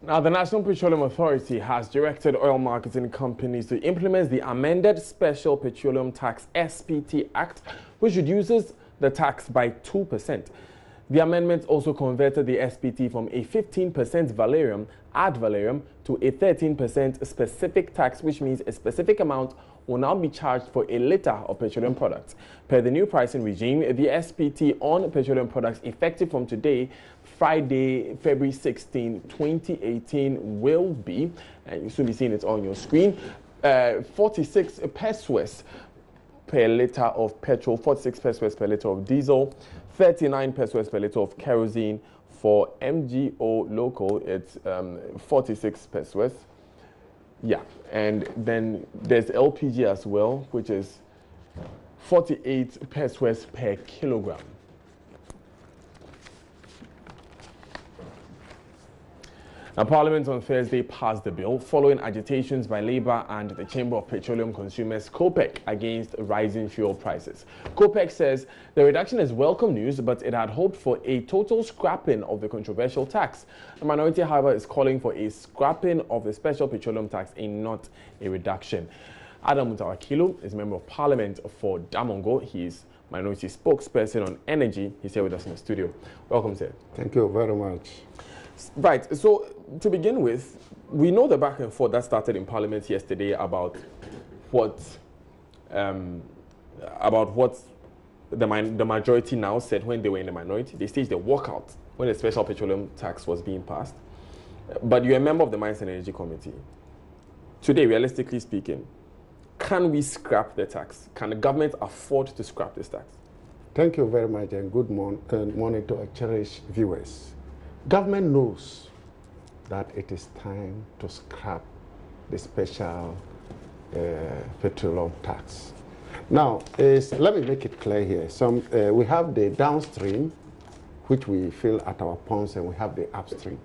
Now, the National Petroleum Authority has directed oil marketing companies to implement the amended Special Petroleum Tax (SPT) Act, which reduces the tax by 2%. The amendment also converted the SPT from a 15% valerium ad valorem to a 13% specific tax, which means a specific amount will now be charged for a liter of petroleum products. Per the new pricing regime, the SPT on petroleum products effective from today, Friday, February 16, 2018, will be, and you'll soon be seeing it on your screen, 46 pesos per liter of petrol, 46 pesos per liter of diesel, 39 pesos per liter of kerosene. For MGO local, it's 46 pesos. Yeah, and then there's LPG as well, which is 48 pesos per kilogram. Now, Parliament on Thursday passed the bill following agitations by Labour and the Chamber of Petroleum Consumers (COPEC) against rising fuel prices. COPEC says the reduction is welcome news, but it had hoped for a total scrapping of the controversial tax. The minority, however, is calling for a scrapping of the special petroleum tax and not a reduction. Adam Mutawakilo is a member of Parliament for Damongo. He is minority spokesperson on energy. He's here with us in the studio. Welcome, sir. Thank you very much. Right, so to begin with, we know the back and forth that started in Parliament yesterday about what the majority now said when they were in the minority. They staged a walkout when the special petroleum tax was being passed. But you're a member of the Mines and Energy Committee. Today, realistically speaking, can we scrap the tax? Can the government afford to scrap this tax? Thank you very much, and good morning to our cherished viewers. Government knows that it is time to scrap the special petroleum tax. Now, let me make it clear here. We have the downstream, which we fill at our pumps, and we have the upstream.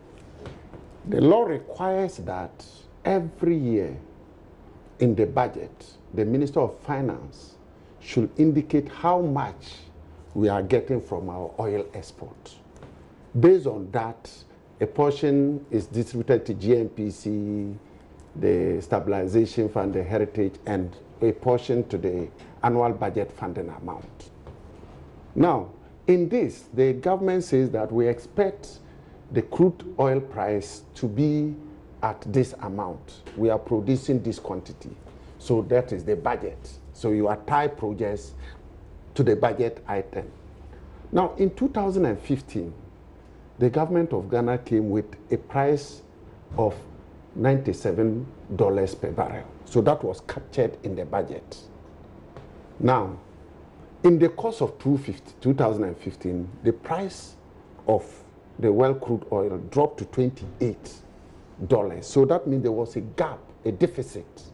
The law requires that every year in the budget, the Minister of Finance should indicate how much we are getting from our oil export. Based on that, a portion is distributed to GNPC, the Stabilization Fund, the Heritage, and a portion to the annual budget funding amount. Now, in this, the government says that we expect the crude oil price to be at this amount. We are producing this quantity. So that is the budget. So you tie projects to the budget item. Now, in 2015, the government of Ghana came with a price of $97 per barrel. So that was captured in the budget. Now, in the course of 2015, the price of the well crude oil dropped to $28. So that means there was a gap, a deficit.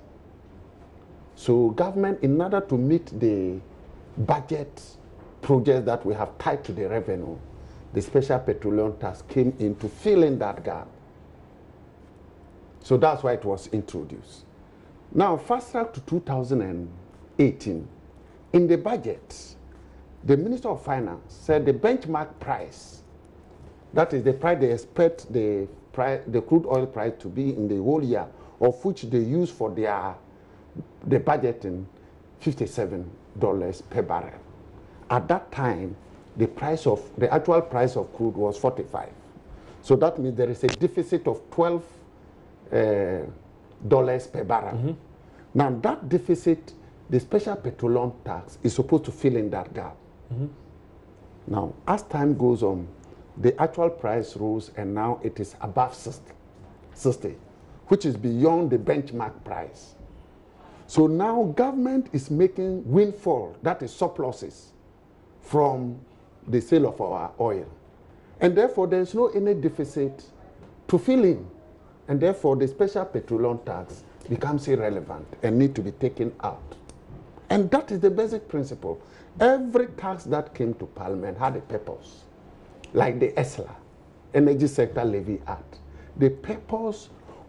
So government, in order to meet the budget projects that we have tied to the revenue, the special petroleum tax came in to fill in that gap. So that's why it was introduced. Now, fast track to 2018. In the budget, the Minister of Finance said the benchmark price, that is the price they expect the crude oil price to be in the whole year, of which they use for the budgeting, $57 per barrel. At that time, the actual price of crude was 45. So that means there is a deficit of $12 per barrel. Mm-hmm. Now that deficit, the special petroleum tax is supposed to fill in that gap. Mm-hmm. Now, as time goes on, the actual price rose and now it is above 60, which is beyond the benchmark price. So now government is making windfall, that is surpluses, from the sale of our oil. And therefore, there is no any deficit to fill in. And therefore, the special petroleum tax becomes irrelevant and need to be taken out. And that is the basic principle. Every tax that came to Parliament had a purpose, like the ESLA, Energy Sector Levy Act. The purpose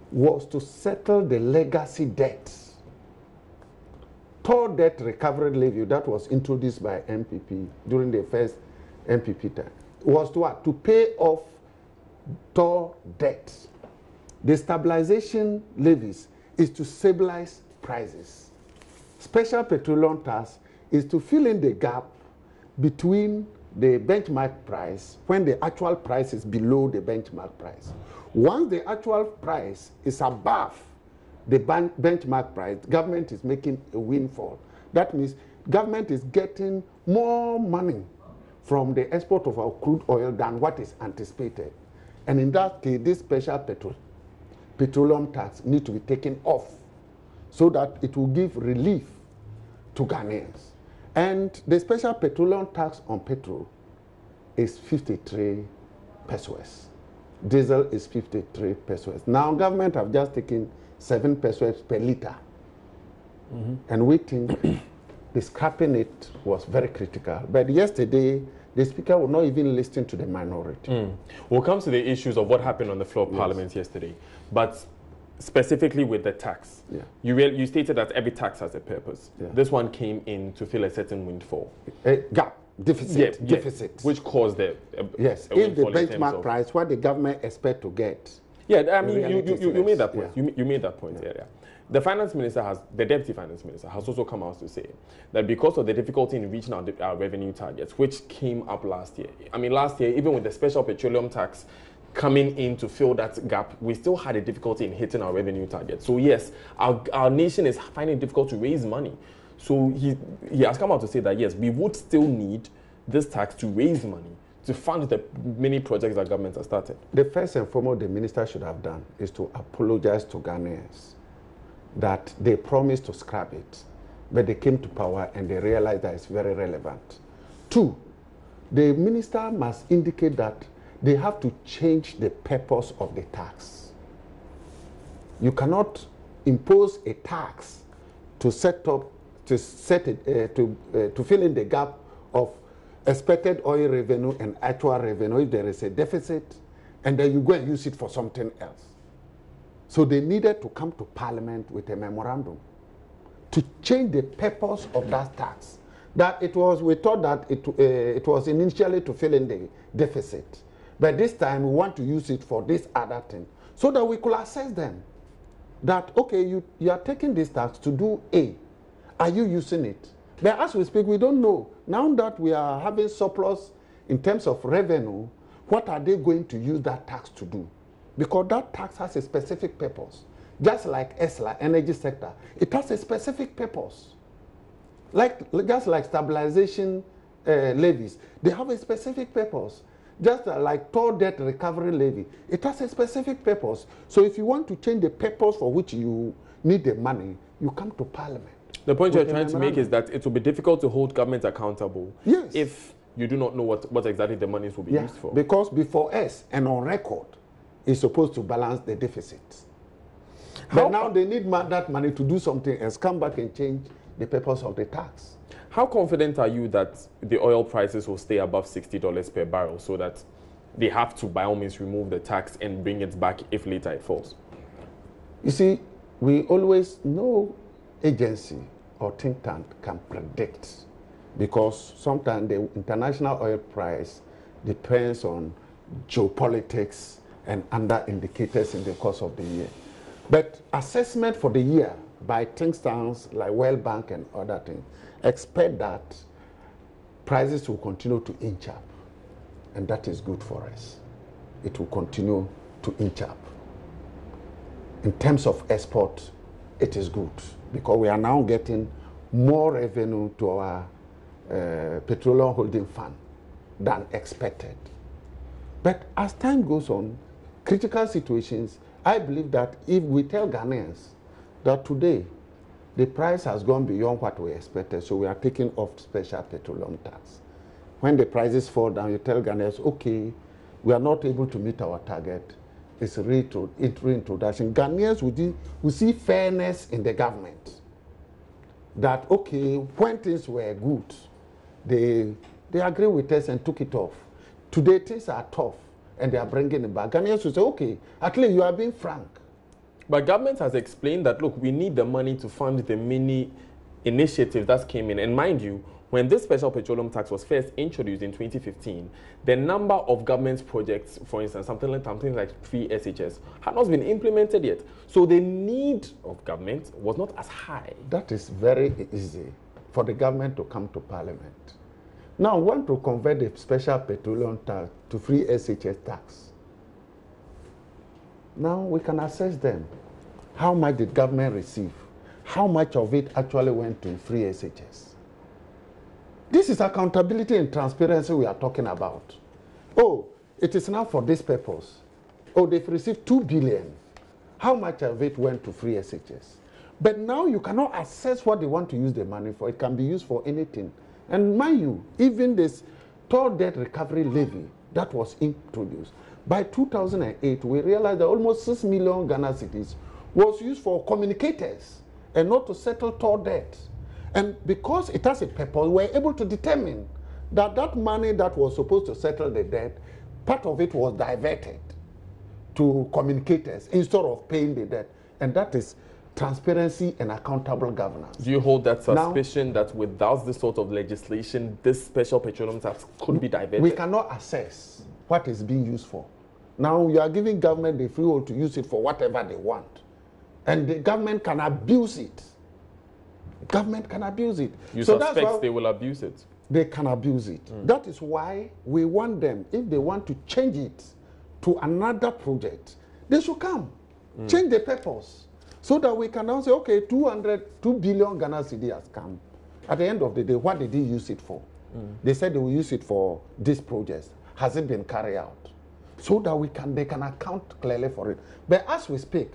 was to settle the legacy debts. Toll debt recovery levy that was introduced by MPP during the first MPP time was to what? To pay off toll debt. The stabilization levies is to stabilize prices. Special petroleum tax is to fill in the gap between the benchmark price when the actual price is below the benchmark price. Once the actual price is above the benchmark price, government is making a windfall. That means government is getting more money from the export of our crude oil than what is anticipated. And in that case, this special petroleum tax needs to be taken off so that it will give relief to Ghanaians. And the special petroleum tax on petrol is 53 pesos. Diesel is 53 pesos. Now government have just taken 7 pesos per liter. And we think the scrapping it was very critical. But yesterday, the speaker would not even listen to the minority. We'll come to the issues of what happened on the floor of Parliament yesterday. But specifically with the tax, you stated that every tax has a purpose. This one came in to fill a certain windfall. Gap, deficit, deficit. Which caused the if the benchmark price, what the government expect to get. Yeah, I mean, you made that point. You made that point earlier. The deputy finance minister has also come out to say that because of the difficulty in reaching our revenue targets, which came up last year. I mean, last year, even with the special petroleum tax coming in to fill that gap, we still had a difficulty in hitting our revenue targets. So yes, our nation is finding it difficult to raise money. So he has come out to say that yes, we would still need this tax to raise money to fund the many projects that government has started. The first and foremost the minister should have done is to apologize to Ghanaians that they promised to scrap it, but they came to power and they realized that it's very relevant. 2, the minister must indicate that they have to change the purpose of the tax. You cannot impose a tax to fill in the gap of expected oil revenue and actual revenue if there is a deficit, and then you go and use it for something else. So they needed to come to Parliament with a memorandum to change the purpose of that tax. That we thought that it was initially to fill in the deficit, but this time we want to use it for this other thing, so that we could assess them. That okay, you are taking this tax to do A, are you using it? But as we speak, we don't know. Now that we are having surplus in terms of revenue, what are they going to use that tax to do? Because that tax has a specific purpose. Just like ESLA, energy sector, it has a specific purpose. Just like stabilization levies, they have a specific purpose. Just like toll debt recovery levy, it has a specific purpose. So if you want to change the purpose for which you need the money, you come to Parliament. The point you're trying to make is that it will be difficult to hold government accountable if you do not know what exactly the monies will be used for. Because before us and on record, is supposed to balance the deficit. But now they need that money to do something else, come back and change the purpose of the tax. How confident are you that the oil prices will stay above $60 per barrel so that they have to, by all means, remove the tax and bring it back if later it falls? You see, we always know agency or think tank can predict, because sometimes the international oil price depends on geopolitics and other indicators in the course of the year. But assessment for the year by think tanks like World Bank and other things expect that prices will continue to inch up, and that is good for us. It will continue to inch up. In terms of export, it is good because we are now getting more revenue to our petroleum holding fund than expected. But as time goes on, critical situations, I believe that if we tell Ghanaians that today the price has gone beyond what we expected, so we are taking off special petroleum tax. When the prices fall down, you tell Ghanaians, okay, we are not able to meet our target. It's reintroduction. Ghanaians will see fairness in the government. That, okay, when things were good, they agree with us and took it off. Today things are tough, and they are bringing it back. Ghanaians will say, okay, at least you are being frank. But government has explained that, look, we need the money to fund the many initiatives that came in. And mind you, when this special petroleum tax was first introduced in 2015, the number of government projects, for instance, something like 3 SHS, had not been implemented yet. So the need of government was not as high. That is very easy for the government to come to parliament. Now, want to convert the special petroleum tax to free SHS tax. Now we can assess them. How much did government receive? How much of it actually went to free SHS? This is accountability and transparency we are talking about. Oh, it is now for this purpose. Oh, they've received 2 billion. How much of it went to free SHS? But now you cannot assess what they want to use the money for. It can be used for anything. And mind you, even this toll debt recovery levy that was introduced, by 2008, we realized that almost 6 million Ghana cedis was used for communicators and not to settle toll debt. And because it has a purpose, we were able to determine that that money that was supposed to settle the debt, part of it was diverted to communicators instead of paying the debt. And that is transparency and accountable governance. Do you hold that suspicion that without this sort of legislation, this special petroleum tax could be diverted? We cannot assess what it's being used for. Now you are giving government the freehold to use it for whatever they want. And the government can abuse it. Government can abuse it. You suspect they will abuse it? They can abuse it. That is why we want them, if they want to change it to another project, they should come. Change the purpose. So that we can now say, okay, 2 billion Ghana cedi has come. At the end of the day, what did they use it for? They said they will use it for this project. Has it been carried out? So that they can account clearly for it. But as we speak,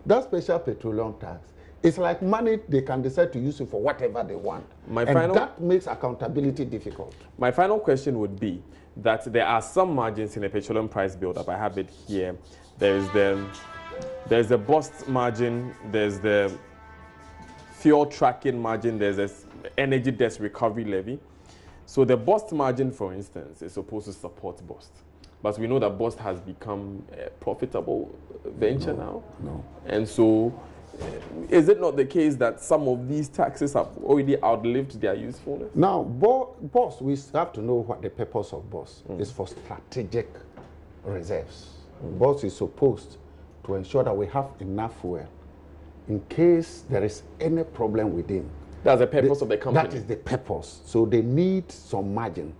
that special petroleum tax, it's like money they can decide to use it for whatever they want. That makes accountability difficult. My final question would be that there are some margins in the petroleum price build-up. I have it here. There's the bust margin, there's the fuel tracking margin, there's this energy debt recovery levy. So the bust margin, for instance, is supposed to support bust. But we know that bust has become a profitable venture now. No. And so is it not the case that some of these taxes have already outlived their usefulness? Now, BOS, we have to know what the purpose of BOS is for strategic reserves. BOS is supposed to ensure that we have enough fuel in case there is any problem within. That's the purpose of the company. That is the purpose. So they need some margin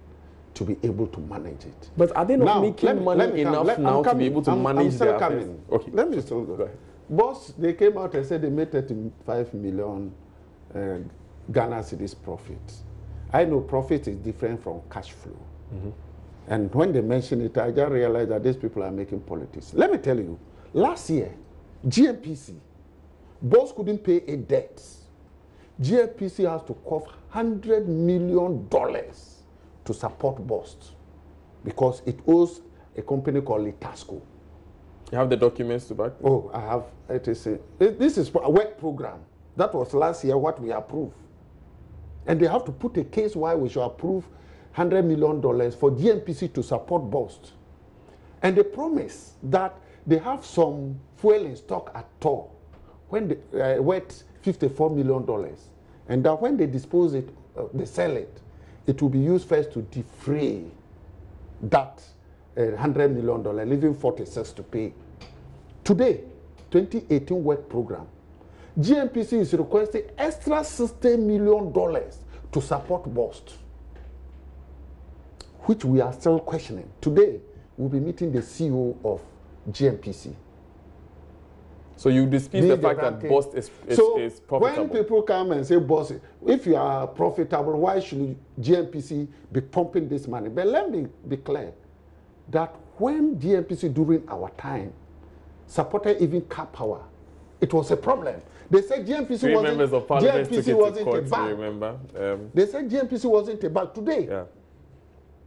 to be able to manage it. But are they not making money enough now to be able to manage their affairs? Okay. Let me still go ahead. BOS, they came out and said they made 35 million Ghana cedis profit. I know profit is different from cash flow. And when they mention it, I just realized that these people are making politics. Let me tell you, last year, GNPC, BOS couldn't pay a debt. GNPC has to cough $100 million to support BOS because it owes a company called Litasco. You have the documents to back? Oh, I have. This is a work program. That was last year what we approved. And they have to put a case why we should approve $100 million for GNPC to support BOS. And they promise that they have some fuel in stock at all when they worth $54 million. And that when they dispose it, they sell it, it will be used first to defray that $100 million, leaving 46 to pay. Today, 2018 work program, GNPC is requesting extra $60 million to support BOS, which we are still questioning. Today, we'll be meeting the CEO of GNPC. So you dispute the fact that BOS is profitable? When people come and say, BOS, if you are profitable, why should GNPC be pumping this money? But let me be clear that when GNPC during our time supported even car power, it was a problem. They said GNPC wasn't a bank. Remember? They said GNPC wasn't a bank. Today. Yeah.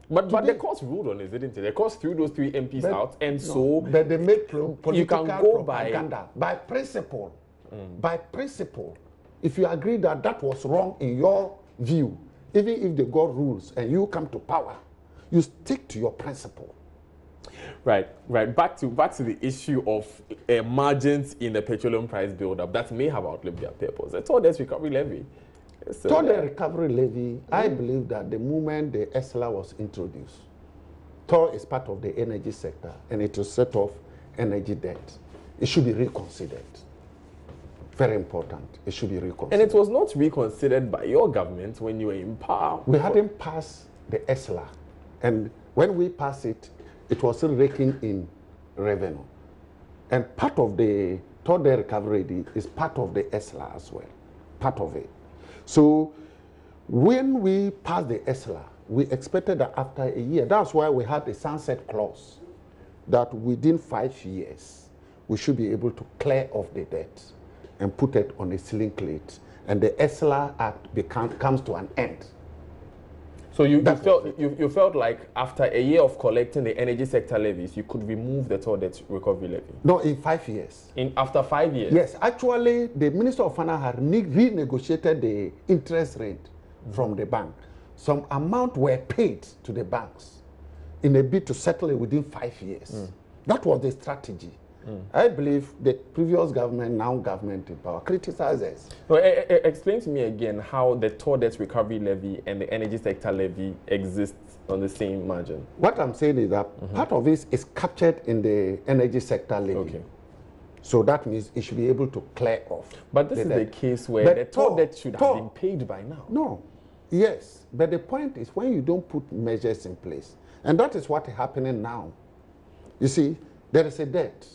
But the court ruled on it, didn't it? The court threw those 3 MPs out, and but they make political you can go propaganda by principle. By principle, if you agree that that was wrong in your view, even if the God rules and you come to power, you stick to your principle. Right. Back to the issue of margins in the petroleum price build-up that may have outlived their purpose. The toll debt recovery levy. So, Toward the recovery levy, I believe that the moment the ESLA was introduced, TOR is part of the energy sector and it will set off energy debt. It should be reconsidered. Very important. It should be reconsidered. And it was not reconsidered by your government when you were in power. We hadn't passed the ESLA. And when we passed it, it was still raking in revenue. And part of the toward the recovery is part of the ESLA as well. Part of it. So when we passed the ESLA, we expected that after a year, that's why we had a sunset clause, that within 5 years, we should be able to clear off the debt and put it on a ceiling plate. And the ESLA Act comes to an end. So you felt like after a year of collecting the energy sector levies, you could remove the toll debt recovery levy? No, in 5 years. After 5 years? Yes, actually, the Minister of Finance had renegotiated the interest rate from the bank. Some amount were paid to the banks in a bid to settle it within 5 years. That was the strategy. I believe the previous government, now government in power, criticizes. So, explain to me again how the toll debt recovery levy and the energy sector levy exists on the same margin. What I'm saying is that part of this is captured in the energy sector levy. Okay. So that means it should be able to clear off. But this is the case where the toll debt should have been paid by now. No. Yes. But the point is when you don't put measures in place, and that is what is happening now. You see, there is a debt.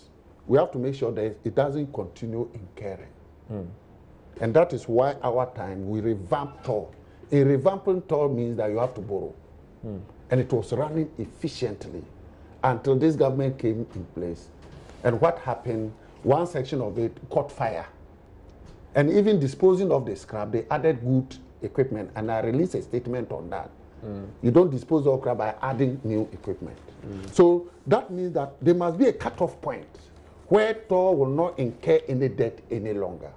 We have to make sure that it doesn't continue incurring. And that is why our time we revamp toll. A revamping toll means that you have to borrow. And it was running efficiently until this government came in place. And what happened, one section of it caught fire. And even disposing of the scrap, they added good equipment. And I released a statement on that. You don't dispose of scrap by adding new equipment. So that means that there must be a cutoff point where TOR will not incur any debt any longer.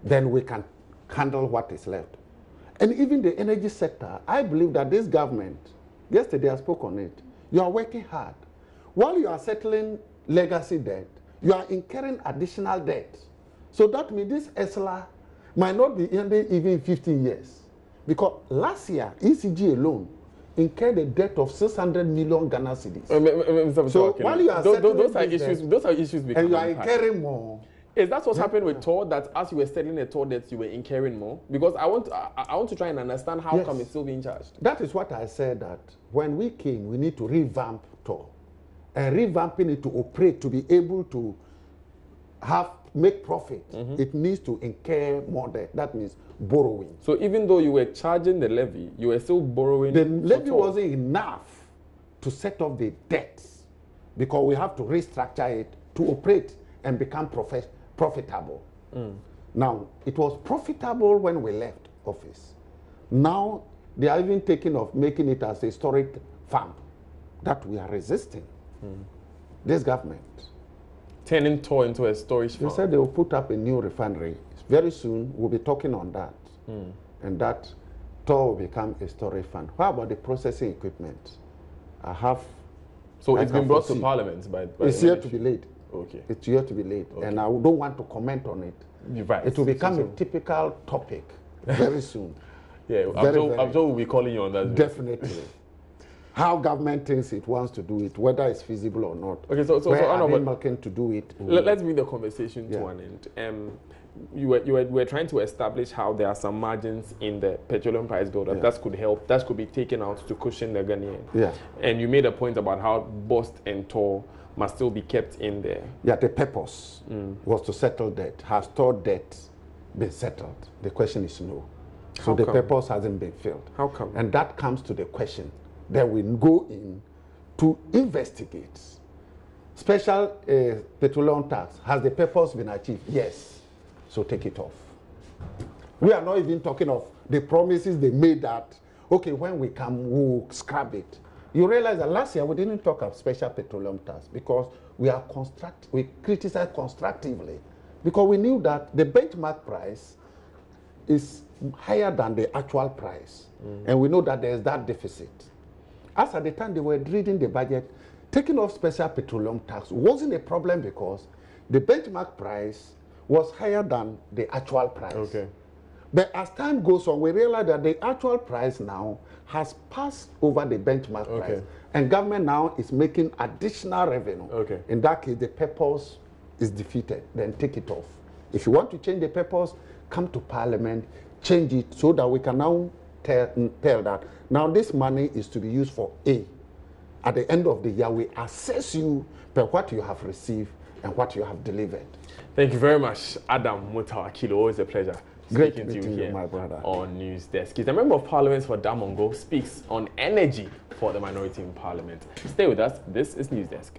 Then we can handle what is left. And even the energy sector, I believe that this government, yesterday I spoke on it, you are working hard. While you are settling legacy debt, you are incurring additional debt. So that means this ESLA might not be ending even 15 years. Because last year, ECG alone incurred a debt of 600 million Ghana cedis. So while you are those are issues becoming and you are incurring more. Is that what's happened with toll, that as you were settling the toll debts, you were incurring more? Because I want to try and understand how come it's still being charged. That is what I said, that when we came, we need to revamp toll. And revamping it to operate, to be able to make profit, it needs to incur more debt. That means borrowing. So even though you were charging the levy, you were still borrowing. The levy wasn't enough to set off the debts because we have to restructure it to operate and become profitable. Now, it was profitable when we left office. Now, they are even thinking of making it as a storage farm that we are resisting. This government. Turning toll into a storage farm. They said they will put up a new refinery. Very soon, we'll be talking on that. And that toll will become a storage fund. How about the processing equipment? So it's been brought to Parliament by it's here to be laid. Okay. It's here to be laid. Okay. And I don't want to comment on it. You're right. It will become a typical topic very soon. Yeah, I'm sure we'll be calling you on that. Definitely. How government thinks it wants to do it, whether it's feasible or not. Okay, so are they looking to do it? Let's bring the conversation to an end. You were trying to establish how there are some margins in the petroleum price bill that could help, that could be taken out to cushion the Ghanaian. Yeah. And you made a point about how bust and toll must still be kept in there. Yeah, the purpose was to settle debt. Has toll debt been settled? The question is no. So the purpose hasn't been filled. How come? And that comes to the question. Then we go in to investigate. Special petroleum tax, has the purpose been achieved? Yes. So take it off. We are not even talking of the promises they made that, okay, when we come, we'll scrap it. You realize that last year we didn't talk of special petroleum tax because we criticized constructively because we knew that the benchmark price is higher than the actual price. And we know that there is that deficit. As at the time they were reading the budget, taking off special petroleum tax wasn't a problem because the benchmark price was higher than the actual price. Okay. But as time goes on, we realize that the actual price now has passed over the benchmark price. And government now is making additional revenue. In that case, the purpose is defeated. Then take it off. If you want to change the purpose, come to Parliament, change it so that we can now tell that now this money is to be used for A. At the end of the year, we assess you per what you have received and what you have delivered. Thank you very much, Adam Mutawakilo. Always a pleasure. Great speaking to meeting you here my brother. On News Desk. He's a member of Parliament for Damongo, speaks on energy for the minority in Parliament. Stay with us. This is News Desk.